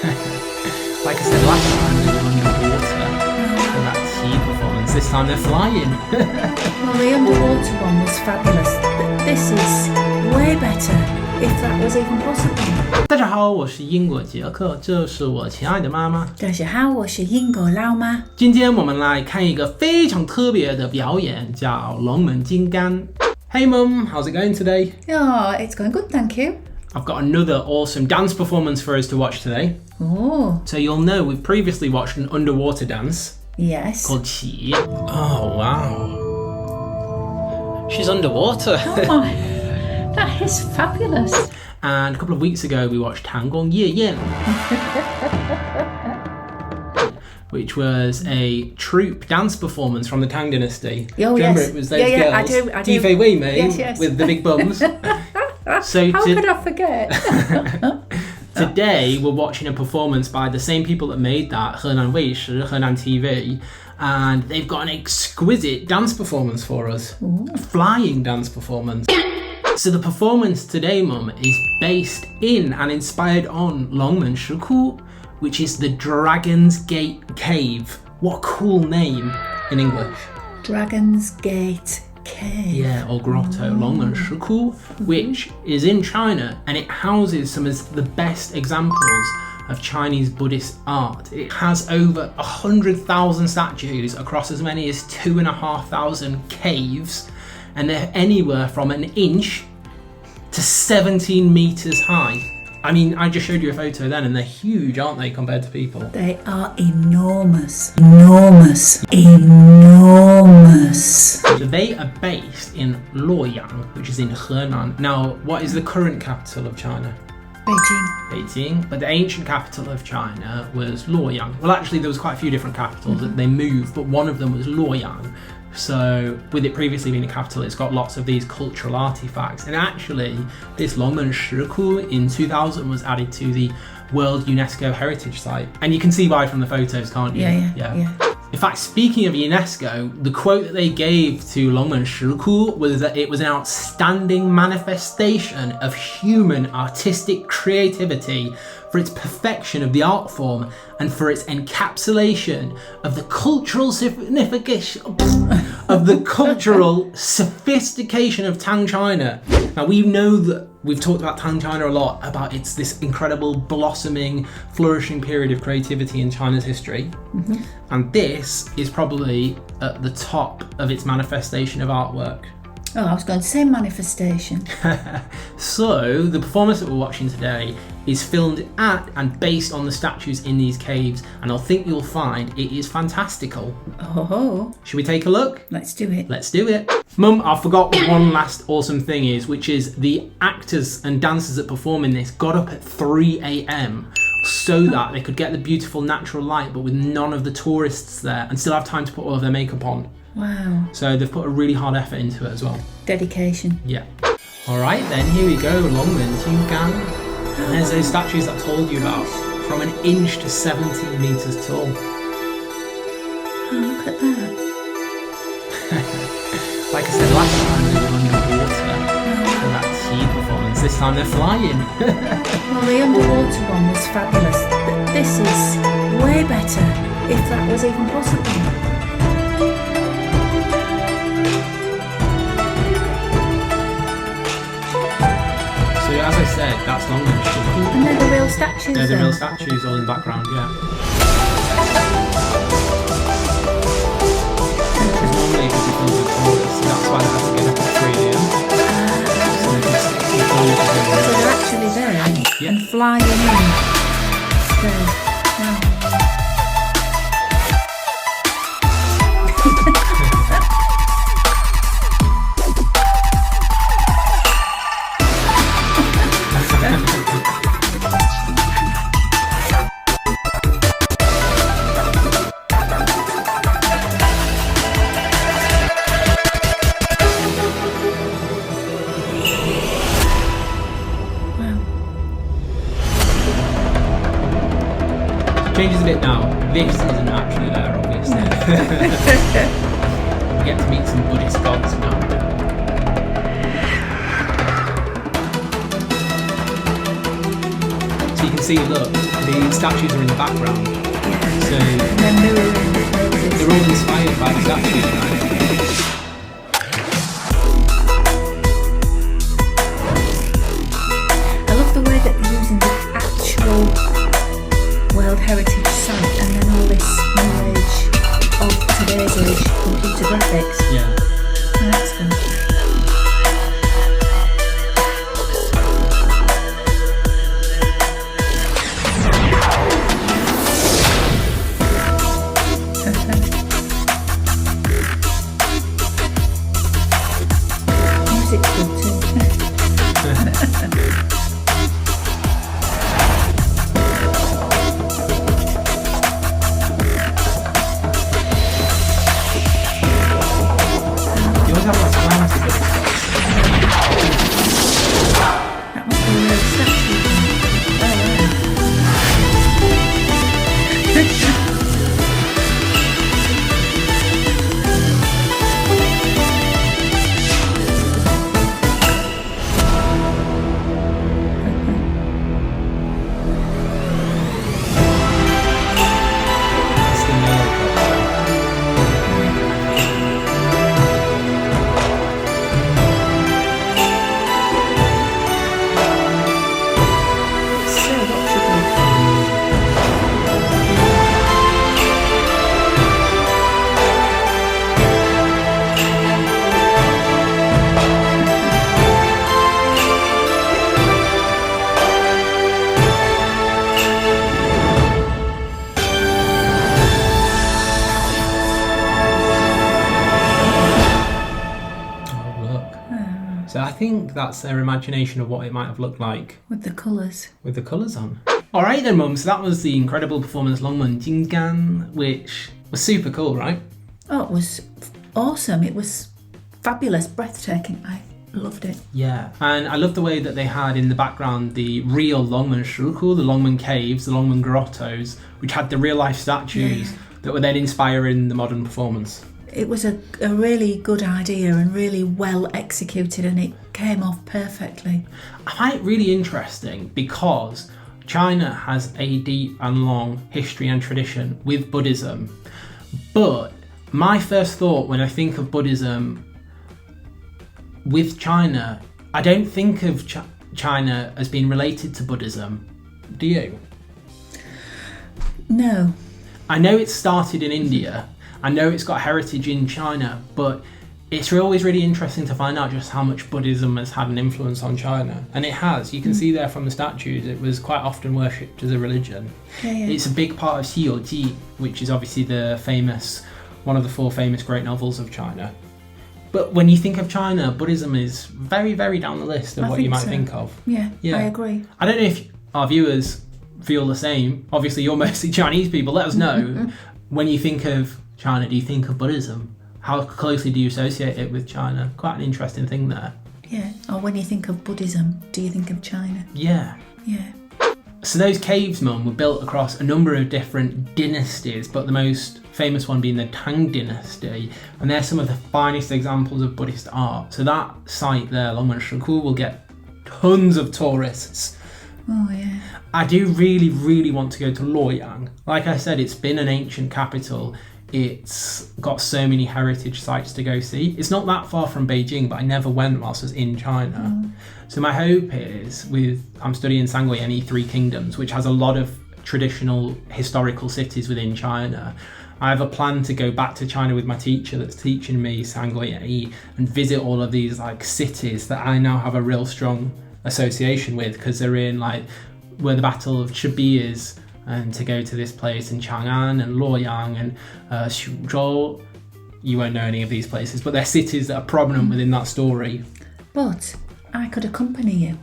Like I said last time, they were underwater for that tea performance. This time they're flying. Well, the underwater one was fabulous. This is way better, if that was even possible. 大家好，我是英国杰克，这是我亲爱的妈妈。大家好，我是英国老妈。今天我们来看一个非常特别的表演，叫龙门金刚。Hey Mum, how's it going today? Oh, it's going good, thank you. I've got another awesome dance performance for us to watch today. Oh. So you'll know we've previously watched an underwater dance Yes. called Qi. Oh wow. She's underwater. Oh my, that is fabulous. And a couple of weeks ago we watched Tangong Ye Yin, which was a troupe dance performance from the Tang Dynasty. Oh, Do you remember yes. it was those Yeah, girls? I do. Ji Fei Wei Mei Yes. with the big bums. So How could I forget? Today we're watching a performance by the same people that made that, Henan Weishi, Henan TV, and they've got an exquisite dance performance for us. Ooh. A flying dance performance. So the performance today, Mum, is based in and inspired on龙门石窟, which is the Dragon's Gate Cave. What a cool name in English. Dragon's Gate Cave. Yeah, or grotto, Long门石窟, which is in China, and it houses some of the best examples of Chinese Buddhist art. It has over 100,000 statues across as many as 2,500 caves, and they're anywhere from an inch to 17 meters high. I mean, I just showed you a photo then, and they're huge, aren't they, compared to people? They are enormous. Enormous. Enormous. So they are based in Luoyang, which is in Henan. Now, what is the current capital of China? Beijing, but the ancient capital of China was Luoyang. Well, actually, there was quite a few different capitals that they moved, but one of them was Luoyang. So, with it previously being a capital, it's got lots of these cultural artifacts. And actually, this Longmen Shiku in 2000 was added to the World UNESCO Heritage Site. And you can see why from the photos, can't you? Yeah. In fact, speaking of UNESCO, the quote that they gave to Longmen Shiku was that it was an outstanding manifestation of human artistic creativity for its perfection of the art form and for its encapsulation of the cultural sophistication of Tang China. Now we know that we've talked about Tang China a lot, about this incredible blossoming, flourishing period of creativity in China's history. And this is probably at the top of its manifestation of artwork. Oh, I was going to say manifestation. So, the performance that we're watching today is filmed at and based on the statues in these caves, and I think you'll find it is fantastical. Oh. Should we take a look? Let's do it. Let's do it. Mum, I forgot what one last awesome thing is, which is the actors and dancers that perform in this got up at 3 a.m. so that they could get the beautiful natural light, but with none of the tourists there, and still have time to put all of their makeup on. Wow. So they've put a really hard effort into it as well. Dedication. Yeah. All right, then here we go. Longmen Jingang. And there's those statues that I told you about, from an inch to 17 meters tall. Oh, look at that. Like I said last time, they were underwater for that tea performance. This time they're flying. Well, the underwater one was fabulous. This is way better, if that was even possible. As I said, that's Longmen Shiku. And they're the real statues. They're the real statues all in the background, yeah. Because normally it would be filled with tourists, so that's why they have to get up at 3 a.m. So they can see the tourists. So they're actually there and flying in. Wow. Changes a bit now. This isn't actually there, obviously. We get to meet some Buddhist gods now. So you can see, look, the statues are in the background. So And then mirroring the poses. they're all inspired by the statues, right? I love the way that they're using the actual World Heritage site and then all this new age of today's age computer graphics. Yeah. Oh, that's good. Music's good too. You always have like slanted bits. That must be a real statue. It's the nail drop. So watchable. Oh, look. So I think that's their imagination of what it might have looked like With the colours. with the colours on. Alright then, Mum, so that was the incredible performance Long Men Jingan, which was super cool, right? Oh, it was awesome. It was fabulous, breathtaking. I loved it. Yeah, and I love the way that they had in the background the real Longmen石窟, the Longmen Caves, the Longmen Grottos, which had the real life statues that were then inspiring the modern performance. It was a really good idea and really well executed, and it came off perfectly. I find it really interesting because China has a deep and long history and tradition with Buddhism, but my first thought when I think of Buddhism with China, I don't think of China as being related to Buddhism. Do you? No. I know it started in India. I know it's got heritage in China, but it's always really interesting to find out just how much Buddhism has had an influence on China. And it has. You can see there from the statues, it was quite often worshipped as a religion. Yeah. It's a big part of Xi Ji, which is obviously one of the 4 famous great novels of China. But when you think of China, Buddhism is very, very down the list of what you might think of. Yeah, Yeah. I agree. I don't know if our viewers feel the same. Obviously, you're mostly Chinese people. Let us know. When you think of China, do you think of Buddhism? How closely do you associate it with China? Quite an interesting thing there. Yeah. Or when you think of Buddhism, do you think of China? Yeah. Yeah. So those caves, Mum, were built across a number of different dynasties, but the most famous one being the Tang dynasty, and they're some of the finest examples of Buddhist art. So that site there, Longmen石窟, will get tons of tourists. Oh, yeah. I do really, really want to go to Luoyang. Like I said, it's been an ancient capital. It's got so many heritage sites to go see. It's not that far from Beijing, but I never went whilst I was in China. So my hope is, I'm studying Sangguoyani Three Kingdoms, which has a lot of traditional historical cities within China. I have a plan to go back to China with my teacher that's teaching me Sangguoyani and visit all of these like cities that I now have a real strong association with, because they're in like where the Battle of Chibi is, and to go to this place in Chang'an and Luoyang and Xuzhou. You won't know any of these places, but they're cities that are prominent within that story. But I could accompany you.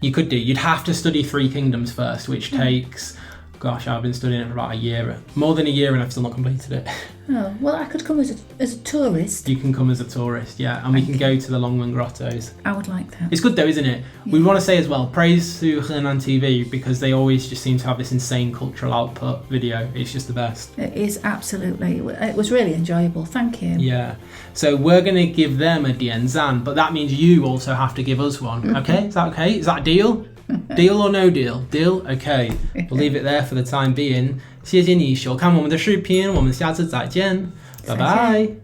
You could do. You'd have to study Three Kingdoms first, which takes, gosh, I've been studying it for about a year, more than a year, and I've still not completed it. Oh, well, I could come as a tourist. You can come as a tourist, yeah, and we can go to the Longmen Grottos. I would like that. It's good though, isn't it? We want to say as well, praise to Henan TV, because they always just seem to have this insane cultural output video. It's just the best. It is absolutely. It was really enjoyable. Thank you. Yeah. So we're going to give them a Dian Zan, but that means you also have to give us one. Okay? Is that okay? Is that a deal? Deal or no deal? Deal? Okay. We'll leave it there for the time being. 谢谢你收看我们的视频，我们下次再见，拜拜。